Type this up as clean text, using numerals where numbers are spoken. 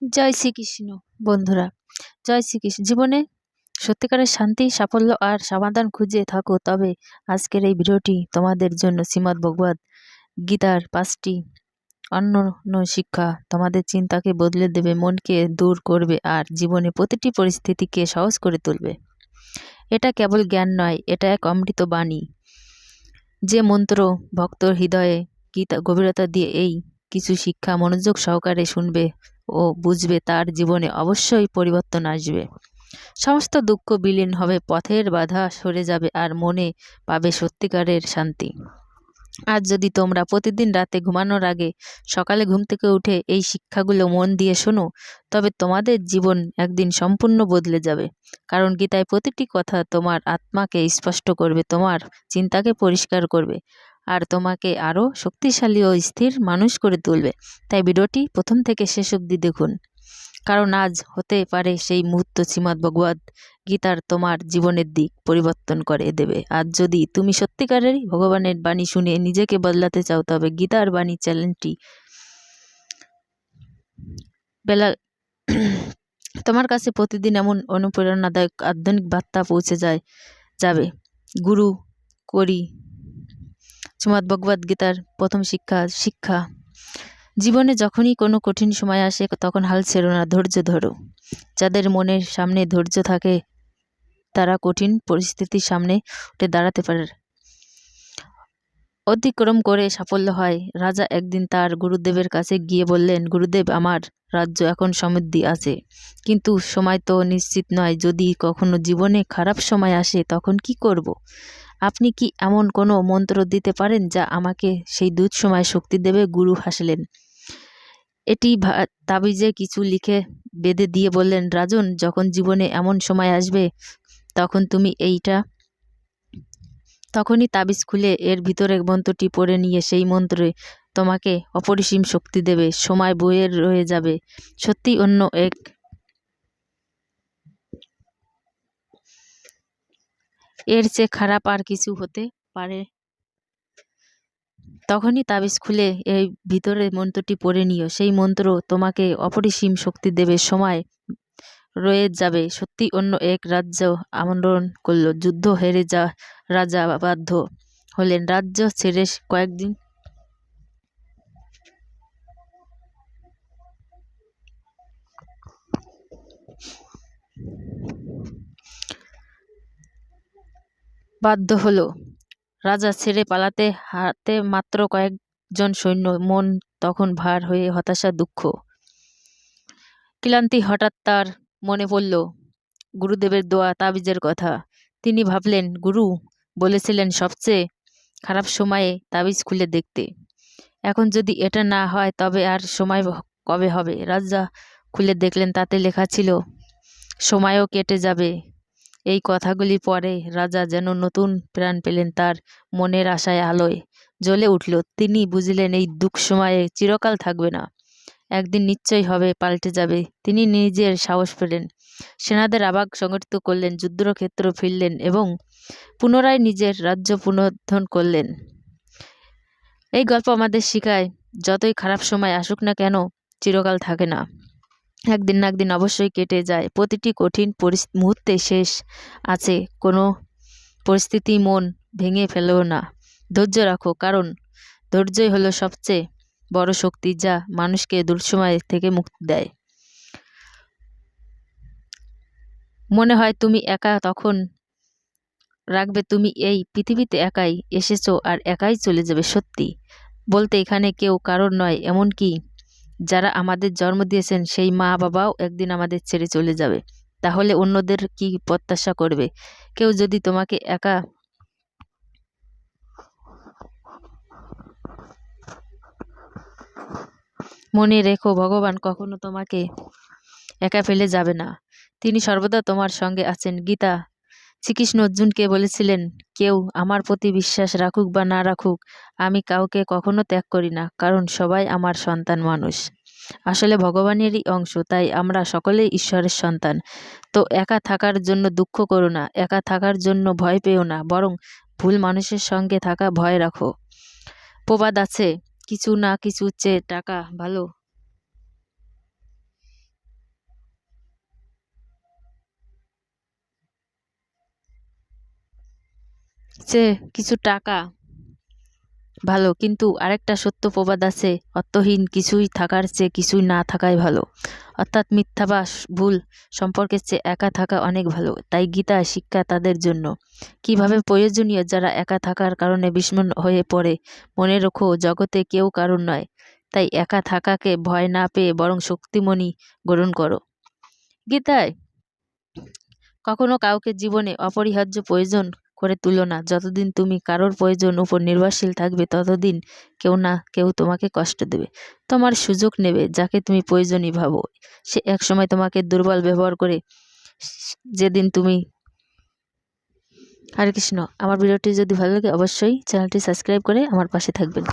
জয় শ্রীকৃষ্ণ। বন্ধুরা, জয় শ্রীকৃষ্ণ। জীবনে সত্যিকারের শান্তি, সাফল্য আর সমাধান খুঁজে থাকো, তবে আজকের এই ভিডিওটি তোমাদের জন্য। শ্রীমদ্ ভগবদ গীতার 5টি অনন্য শিক্ষা তোমাদের চিন্তাকে বদলে দেবে, মনকে দূর করবে আর জীবনে প্রতিটি পরিস্থিতিকে সহজ করে তুলবে। এটা কেবল জ্ঞান নয়, এটা এক অমৃত বাণী। যে মন্ত্র ভক্তর হৃদয়ে গীতা গভীরতা দিয়ে এই কিছু শিক্ষা মনোযোগ সহকারে শুনবে ও বুঝবে, তার জীবনে অবশ্যই পরিবর্তন আসবে। সমস্ত দুঃখ বিলীন হবে, পথের বাধা সরে যাবে আর মনে পাবে সত্যিকারের শান্তি। আজ যদি তোমরা প্রতিদিন রাতে ঘুমানোর আগে সকালে ঘুম থেকে উঠে এই শিক্ষাগুলো মন দিয়ে শোনো, তবে তোমাদের জীবন একদিন সম্পূর্ণ বদলে যাবে। কারণ গীতায় প্রতিটি কথা তোমার আত্মাকে স্পষ্ট করবে, তোমার চিন্তাকে পরিষ্কার করবে আর তোমাকে আরও শক্তিশালী ও স্থির মানুষ করে তুলবে। তাই ভিডিওটি প্রথম থেকে শেষ অবধি দেখুন, কারণ আজ হতে পারে সেই মুহূর্ত শ্রীমদ্ ভগবদ গীতার তোমার জীবনের দিক পরিবর্তন করে দেবে। আজ যদি তুমি সত্যিকারের ভগবানের বাণী শুনে নিজেকে বদলাতে চাও, তবে গীতার বাণী চ্যানেলটি বেলা তোমার কাছে প্রতিদিন এমন অনুপ্রেরণাদায়ক আধ্যাত্মিক বার্তা পৌঁছে যাবে। গুরু করি শ্রীমদ্ ভগবদ গীতার প্রথম শিক্ষা। জীবনে যখনই কোনো কঠিন সময় আসে, তখন হাল ছেড়ো না, ধৈর্য ধরো। যাদের মনের সামনে ধৈর্য থাকে, তারা কঠিন পরিস্থিতির সামনে উঠে দাঁড়াতে পারে, অতিক্রম করে সাফল্য হয়। রাজা একদিন তার গুরুদেবের কাছে গিয়ে বললেন, গুরুদেব, আমার রাজ্য এখন সমৃদ্ধি আছে, কিন্তু সময় তো নিশ্চিত নয়। যদি কখনো জীবনে খারাপ সময় আসে, তখন কি করব? আপনি কি এমন কোনো মন্ত্র দিতে পারেন যা আমাকে সেই দুঃসময় শক্তি দেবে? গুরু হাসলেন। এটি তাবিজে কিছু লিখে বেঁধে দিয়ে বললেন, রাজন, যখন জীবনে এমন সময় আসবে, তখনই তাবিজ খুলে এর ভিতরে মন্ত্রটি পড়ে নিয়ে সেই মন্ত্রে তোমাকে অপরিসীম শক্তি দেবে। সময় বয়ে রয়ে যাবে, সত্যি অন্য এক এর চেয়ে খারাপ আর কিছু হতে পারে। তখনই তাবিজ খুলে এই ভিতরে মন্ত্রটি পড়ে নিও, সেই মন্ত্র তোমাকে অপরিসীম শক্তি দেবে। সময় রয়ে যাবে, সত্যি অন্য এক রাজ্য আমন্ত্রণ করল। যুদ্ধ হেরে রাজা বাধ্য হলেন রাজ্য ছেড়ে কয়েকদিন বাধ্য হলো রাজা ছেড়ে পালাতে। হাতে মাত্র কয়েকজন সৈন্য, মন তখন ভার হয়ে হতাশা, দুঃখ, ক্লান্তি। হঠাৎ তার মনে পড়ল গুরুদেবের দোয়া তাবিজের কথা। তিনি ভাবলেন, গুরু বলেছিলেন সবচেয়ে খারাপ সময়ে তাবিজ খুলে দেখতে। এখন যদি এটা না হয়, তবে আর সময় কবে হবে? রাজা খুলে দেখলেন, তাতে লেখা ছিল, সময়ও কেটে যাবে। এই কথাগুলি পরে রাজা যেন নতুন প্রাণ পেলেন, তার মনের আশায় আলোয় জ্বলে উঠল। তিনি বুঝলেন এই দুঃখ সময়ে চিরকাল থাকবে না, একদিন নিশ্চয়ই হবে, পাল্টে যাবে। তিনি নিজের সাহস পেলেন, সেনাদের আবার সংগঠিত করলেন, যুদ্ধক্ষেত্র ফিরলেন এবং পুনরায় নিজের রাজ্য পুনরুদ্ধার করলেন। এই গল্প আমাদের শেখায়, যতই খারাপ সময় আসুক না কেন, চিরকাল থাকে না, একদিন না একদিন অবশ্যই কেটে যায়। প্রতিটি কঠিন মুহূর্তে শেষ আছে। কোনো পরিস্থিতি মন ভেঙে ফেলো না, ধৈর্য রাখো, কারণ ধৈর্যই হলো সবচেয়ে বড় শক্তি, যা মানুষকে দুঃসময় থেকে মুক্তি দেয়। মনে হয় তুমি একা, তখন রাখবে তুমি এই পৃথিবীতে একাই এসেছো আর একাই চলে যাবে। সত্যি বলতে এখানে কেউ কারোর নয়, এমনকি যারা আমাদের জন্ম দিয়েছেন, সেই মা বাবাও একদিন আমাদের ছেড়ে চলে যাবে। তাহলে অন্যদের কি প্রত্যাশা করবে? কেউ যদি তোমাকে একা মনে রেখো, ভগবান কখনো তোমাকে একা ফেলে যাবে না, তিনি সর্বদা তোমার সঙ্গে আছেন। গীতা শ্রীকৃষ্ণ অর্জুনকে বলেছিলেন, কেউ আমার প্রতি বিশ্বাস রাখুক বা না রাখুক, আমি কাউকে কখনো ত্যাগ করি না, কারণ সবাই আমার সন্তান। মানুষ আসলে ভগবানেরই অংশ, তাই আমরা সকলেই ঈশ্বরের সন্তান। তো একা থাকার জন্য দুঃখ করো না, একা থাকার জন্য ভয় পেও না, বরং ভুল মানুষের সঙ্গে থাকা ভয় রাখো। প্রবাদ আছে, কিছু না কিছু চেয়ে টাকা ভালো, চেয়ে কিছু টাকা ভালো, কিন্তু আরেকটা সত্য প্রবাদ আছে, অর্থহীন কিছুই থাকার চেয়ে কিছুই না থাকাই ভালো। অর্থাৎ মিথ্যা বা ভুল সম্পর্কের চেয়ে একা থাকা অনেক ভালো। তাই গীতা শিক্ষা তাদের জন্য কিভাবে প্রয়োজনীয় যারা একা থাকার কারণে বিস্ময় হয়ে পড়ে। মনে রেখো, জগতে কেউ কারণ নয়, তাই একা থাকাকে ভয় না পেয়ে বরং শক্তিমণি গ্রহণ করো। গীতায় কখনো কাউকে জীবনে অপরিহার্য প্রয়োজন করে তুলো না। যতদিন তুমি কারোর প্রয়োজন উপর নির্ভরশীল থাকবে, ততদিন কেউ না কেউ তোমাকে কষ্ট দেবে, তোমার সুযোগ নেবে। যাকে তুমি প্রয়োজনই ভাবো, সে একসময় তোমাকে দুর্বল ব্যবহার করে। যেদিন তুমি হরে কৃষ্ণ। আমার ভিডিওটি যদি ভালো লাগে অবশ্যই চ্যানেলটি সাবস্ক্রাইব করে আমার পাশে থাকবেন।